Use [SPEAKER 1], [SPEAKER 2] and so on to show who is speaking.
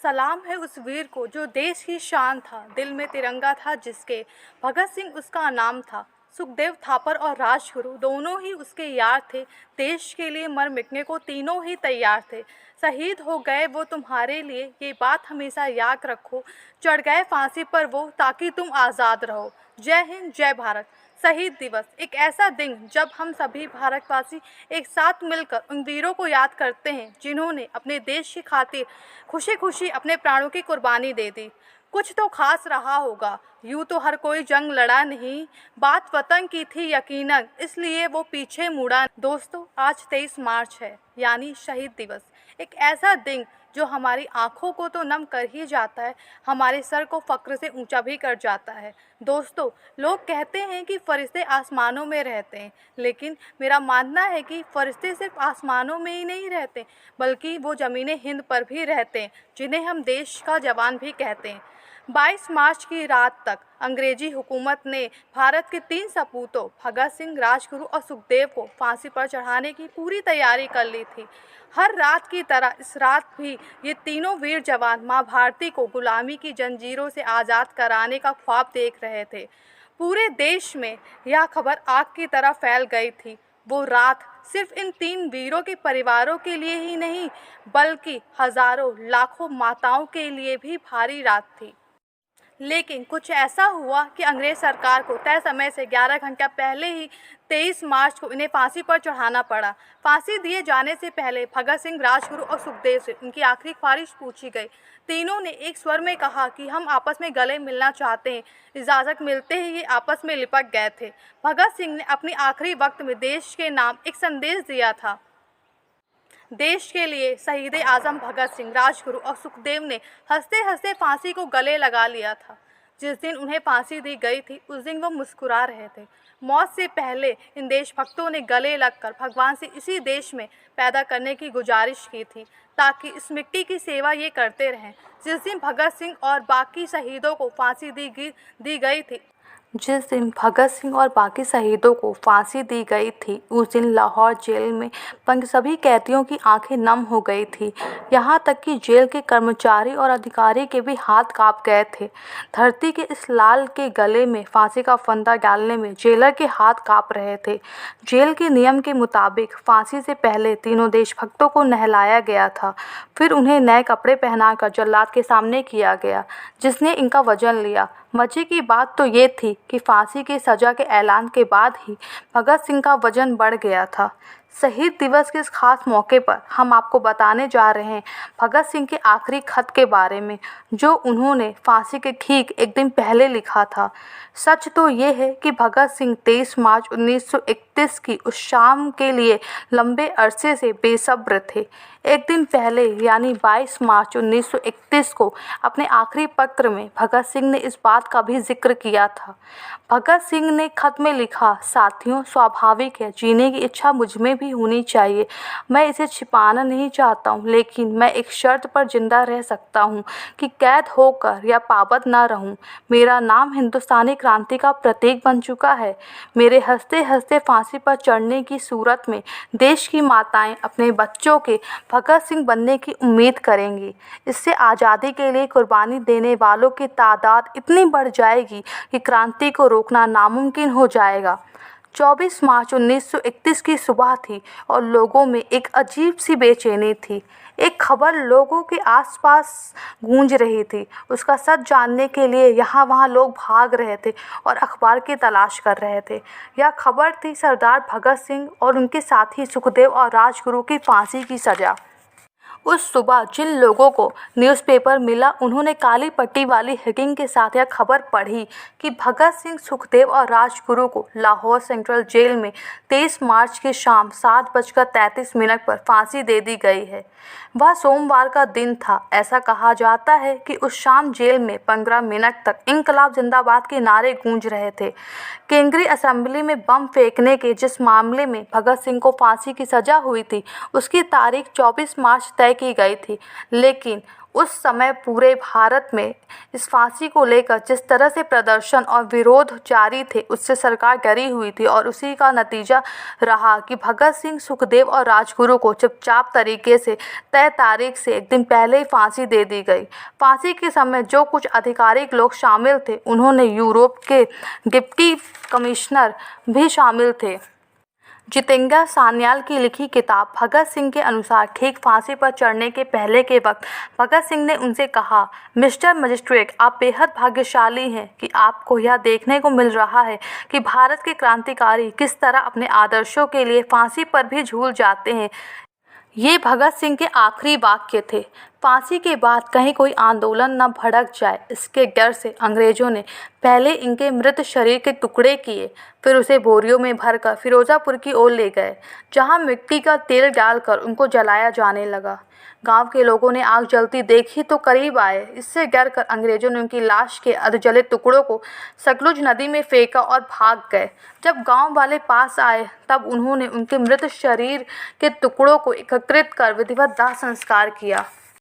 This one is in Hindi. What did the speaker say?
[SPEAKER 1] सलाम है उस वीर को जो देश की शान था, दिल में तिरंगा था जिसके, भगत सिंह उसका नाम था। सुखदेव थापर और राजगुरु दोनों ही उसके यार थे, देश के लिए मर मिटने को तीनों ही तैयार थे। शहीद हो गए वो तुम्हारे लिए, ये बात हमेशा याद रखो। चढ़ गए फांसी पर वो ताकि तुम आज़ाद रहो। जय हिंद, जय भारत। शहीद दिवस एक ऐसा दिन जब हम सभी भारतवासी एक साथ मिलकर उन वीरों को याद करते हैं जिन्होंने अपने देश की खातिर खुशी खुशी अपने प्राणों की कुर्बानी दे दी। कुछ तो खास रहा होगा, यूँ तो हर कोई जंग लड़ा नहीं, बात वतन की थी यकीनन, इसलिए वो पीछे मुड़ा। दोस्तों, आज 23 मार्च है, यानी शहीद दिवस। एक ऐसा दिन जो हमारी आंखों को तो नम कर ही जाता है, हमारे सर को फ़ख्र से ऊंचा भी कर जाता है। दोस्तों, लोग कहते हैं कि फ़रिश्ते आसमानों में रहते हैं, लेकिन मेरा मानना है कि फ़रिश्ते सिर्फ आसमानों में ही नहीं रहते, बल्कि वो ज़मीन हिंद पर भी रहते हैं, जिन्हें हम देश का जवान भी कहते हैं। 22 मार्च की रात तक अंग्रेजी हुकूमत ने भारत के 3 सपूतों भगत सिंह, राजगुरु और सुखदेव को फांसी पर चढ़ाने की पूरी तैयारी कर ली थी। हर रात की तरह इस रात भी ये तीनों वीर जवान माँ भारती को गुलामी की जंजीरों से आज़ाद कराने का ख्वाब देख रहे थे। पूरे देश में यह खबर आग की तरह फैल गई थी। वो रात सिर्फ इन 3 वीरों के परिवारों के लिए ही नहीं, बल्कि हज़ारों लाखों माताओं के लिए भी भारी रात थी। लेकिन कुछ ऐसा हुआ कि अंग्रेज सरकार को तय समय से 11 घंटा पहले ही 23 मार्च को इन्हें फांसी पर चढ़ाना पड़ा। फांसी दिए जाने से पहले भगत सिंह, राजगुरु और सुखदेव से उनकी आखिरी ख्वाहिश पूछी गई। तीनों ने एक स्वर में कहा कि हम आपस में गले मिलना चाहते हैं। इजाज़त मिलते ही ये आपस में लिपट गए थे। भगत सिंह ने अपने आखिरी वक्त में देश के नाम एक संदेश दिया था। देश के लिए शहीद आज़म भगत सिंह, राजगुरु और सुखदेव ने हंसते हंसते फांसी को गले लगा लिया था। जिस दिन उन्हें फांसी दी गई थी, उस दिन वो मुस्कुरा रहे थे। मौत से पहले इन देशभक्तों ने गले लगकर भगवान से इसी देश में पैदा करने की गुजारिश की थी, ताकि इस मिट्टी की सेवा ये करते रहें। जिस दिन भगत सिंह और बाकी शहीदों को फांसी दी गई थी जिस दिन भगत सिंह और बाकी शहीदों को फांसी दी गई थी, उस दिन लाहौर जेल में बंद सभी कैदियों की आंखें नम हो गई थी। यहाँ तक कि जेल के कर्मचारी और अधिकारी के भी हाथ कांप गए थे। धरती के इस लाल के गले में फांसी का फंदा डालने में जेलर के हाथ कांप रहे थे। जेल के नियम के मुताबिक फांसी से पहले तीनों देशभक्तों को नहलाया गया था। फिर उन्हें नए कपड़े पहनाकर जल्लाद के सामने किया गया, जिसने इनका वजन लिया। मजे की बात तो ये थी कि फांसी की सज़ा के ऐलान के बाद ही भगत सिंह का वजन बढ़ गया था। शहीद दिवस के इस खास मौके पर हम आपको बताने जा रहे हैं भगत सिंह के आखिरी खत के बारे में, जो उन्होंने फांसी के ठीक एक दिन पहले लिखा था। सच तो ये है कि भगत सिंह 23 मार्च 1931 की उस शाम के लिए लंबे अरसे से बेसब्र थे। एक दिन पहले यानी 22 मार्च 1931 को अपने आखिरी पत्र में भगत सिंह ने इस बात का भी जिक्र किया था। भगत सिंह ने खत में लिखा, साथियों, स्वाभाविक है, जीने की इच्छा मुझ में भी होनी चाहिए। मैं इसे छिपाना नहीं चाहता हूँ, लेकिन मैं एक शर्त पर जिंदा रह सकता हूँ कि कैद होकर या पाबंद ना रहूँ। मेरा नाम हिंदुस्तानी क्रांति का प्रतीक बन चुका है। मेरे हंसते हंसते फांसी पर चढ़ने की सूरत में देश की माताएं अपने बच्चों के भगत सिंह बनने की उम्मीद करेंगी। इससे आज़ादी के लिए कुर्बानी देने वालों की तादाद इतनी बढ़ जाएगी कि क्रांति को रोकना नामुमकिन हो जाएगा। 24 मार्च 1931 की सुबह थी और लोगों में एक अजीब सी बेचैनी थी। एक खबर लोगों के आसपास गूंज रही थी। उसका सच जानने के लिए यहाँ वहाँ लोग भाग रहे थे और अखबार की तलाश कर रहे थे। यह खबर थी सरदार भगत सिंह और उनके साथी सुखदेव और राजगुरु की फांसी की सज़ा। उस सुबह जिन लोगों को न्यूज़पेपर मिला, उन्होंने काली पट्टी वाली हेडिंग के साथ यह खबर पढ़ी कि भगत सिंह, सुखदेव और राजगुरु को लाहौर सेंट्रल जेल में 23 मार्च की शाम 7:33 पर फांसी दे दी गई है। वह सोमवार का दिन था। ऐसा कहा जाता है कि उस शाम जेल में 15 मिनट तक इंकलाब जिंदाबाद के नारे गूंज रहे थे। केंद्रीय असेंबली में बम फेंकने के जिस मामले में भगत सिंह को फांसी की सज़ा हुई थी, उसकी तारीख 24 मार्च तय तय की गई थी। लेकिन उस समय पूरे भारत में इस फांसी को लेकर जिस तरह से प्रदर्शन और विरोध जारी थे, उससे सरकार डरी हुई थी और उसी का नतीजा रहा कि भगत सिंह, सुखदेव और राजगुरु को चुपचाप तरीके से तय तारीख से एक दिन पहले ही फांसी दे दी गई। फांसी के समय जो कुछ आधिकारिक लोग शामिल थे, उन्होंने यूरोप के डिप्टी कमिश्नर भी शामिल थे। जितेंद्र सान्याल की लिखी किताब भगत सिंह के अनुसार ठीक फांसी पर चढ़ने के पहले के वक्त भगत सिंह ने उनसे कहा, मिस्टर मजिस्ट्रेट, आप बेहद भाग्यशाली हैं कि आपको यह देखने को मिल रहा है कि भारत के क्रांतिकारी किस तरह अपने आदर्शों के लिए फांसी पर भी झूल जाते हैं। ये भगत सिंह के आखिरी वाक्य थे। फांसी के बाद कहीं कोई आंदोलन न भड़क जाए, इसके डर से अंग्रेजों ने पहले इनके मृत शरीर के टुकड़े किए, फिर उसे बोरियों में भरकर फिरोजापुर की ओर ले गए, जहां मिट्टी का तेल डालकर उनको जलाया जाने लगा। गांव के लोगों ने आग जलती देखी तो करीब आए। इससे डर कर अंग्रेजों ने उनकी लाश के अर्धजलित टुकड़ों को सतलुज नदी में फेंका और भाग गए। जब गांव वाले पास आए तब उन्होंने उनके मृत शरीर के टुकड़ों को एकत्रित कर विधिवत दाह संस्कार किया।